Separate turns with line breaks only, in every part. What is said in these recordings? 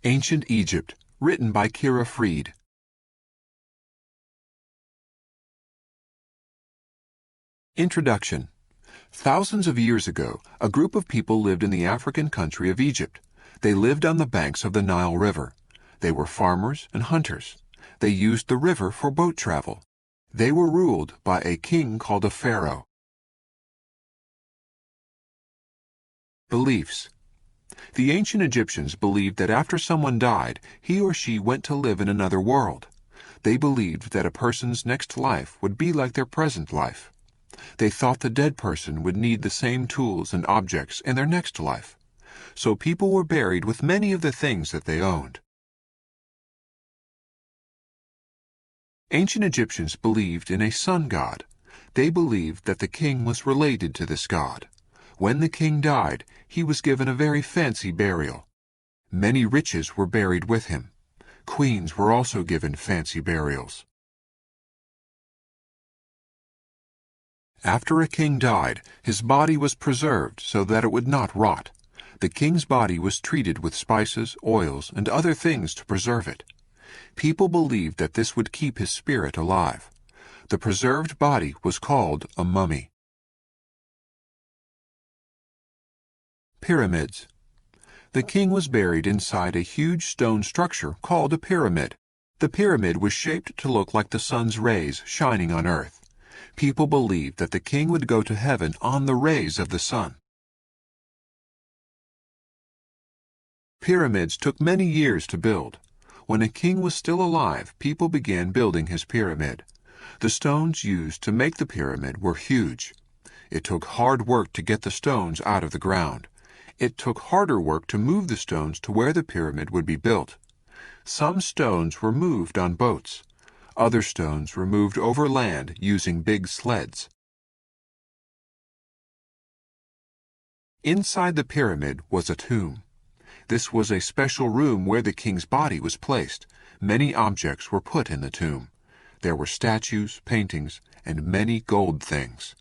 Ancient Egypt, written by Kira Freed. Introduction. Thousands of years ago, a group of people lived in the African country of Egypt. They lived on the banks of the Nile River. They were farmers and hunters. They used the river for boat travel. They were ruled by a king called a pharaoh. Beliefs. The ancient Egyptians believed that after someone died, he or she went to live in another world. They believed that a person's next life would be like their present life. They thought the dead person would need the same tools and objects in their next life. So people were buried with many of the things that they owned. Ancient Egyptians believed in a sun god. They believed that the king was related to this god. When the king died, he was given a very fancy burial. Many riches were buried with him. Queens were also given fancy burials. After a king died, his body was preserved so that it would not rot. The king's body was treated with spices, oils, and other things to preserve it. People believed that this would keep his spirit alive. The preserved body was called a mummy. Pyramids. The king was buried inside a huge stone structure called a pyramid. The pyramid was shaped to look like the sun's rays shining on earth. People believed that the king would go to heaven on the rays of the sun. Pyramids took many years to build. When a king was still alive, people began building his pyramid. The stones used to make the pyramid were huge. It took hard work to get the stones out of the ground. It took harder work to move the stones to where the pyramid would be built. Some stones were moved on boats. Other stones were moved over land using big sleds. Inside the pyramid was a tomb. This was a special room where the king's body was placed. Many objects were put in the tomb. There were statues, paintings, and many gold things.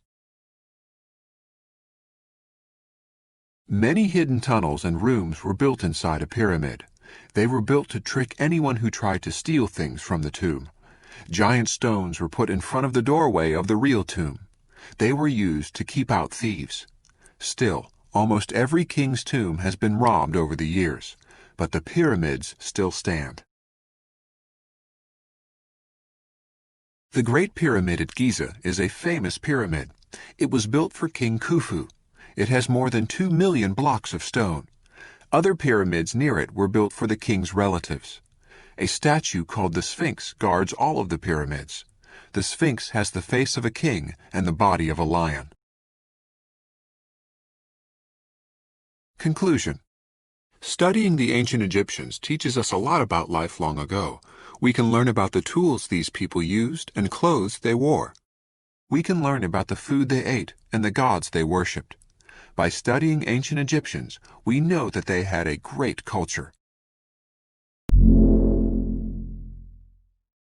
Many hidden tunnels and rooms were built inside a pyramid. They were built to trick anyone who tried to steal things from the tomb. Giant stones were put in front of the doorway of the real tomb. They were used to keep out thieves. Still, almost every king's tomb has been robbed over the years, but the pyramids still stand. The Great Pyramid at Giza is a famous pyramid. It was built for King Khufu. It has more than 2 million blocks of stone. Other pyramids near it were built for the king's relatives. A statue called the Sphinx guards all of the pyramids. The Sphinx has the face of a king and the body of a lion. Conclusion. Studying the ancient Egyptians teaches us a lot about life long ago. We can learn about the tools these people used and clothes they wore. We can learn about the food they ate and the gods they worshipped. By studying ancient Egyptians, we know that they had a great culture.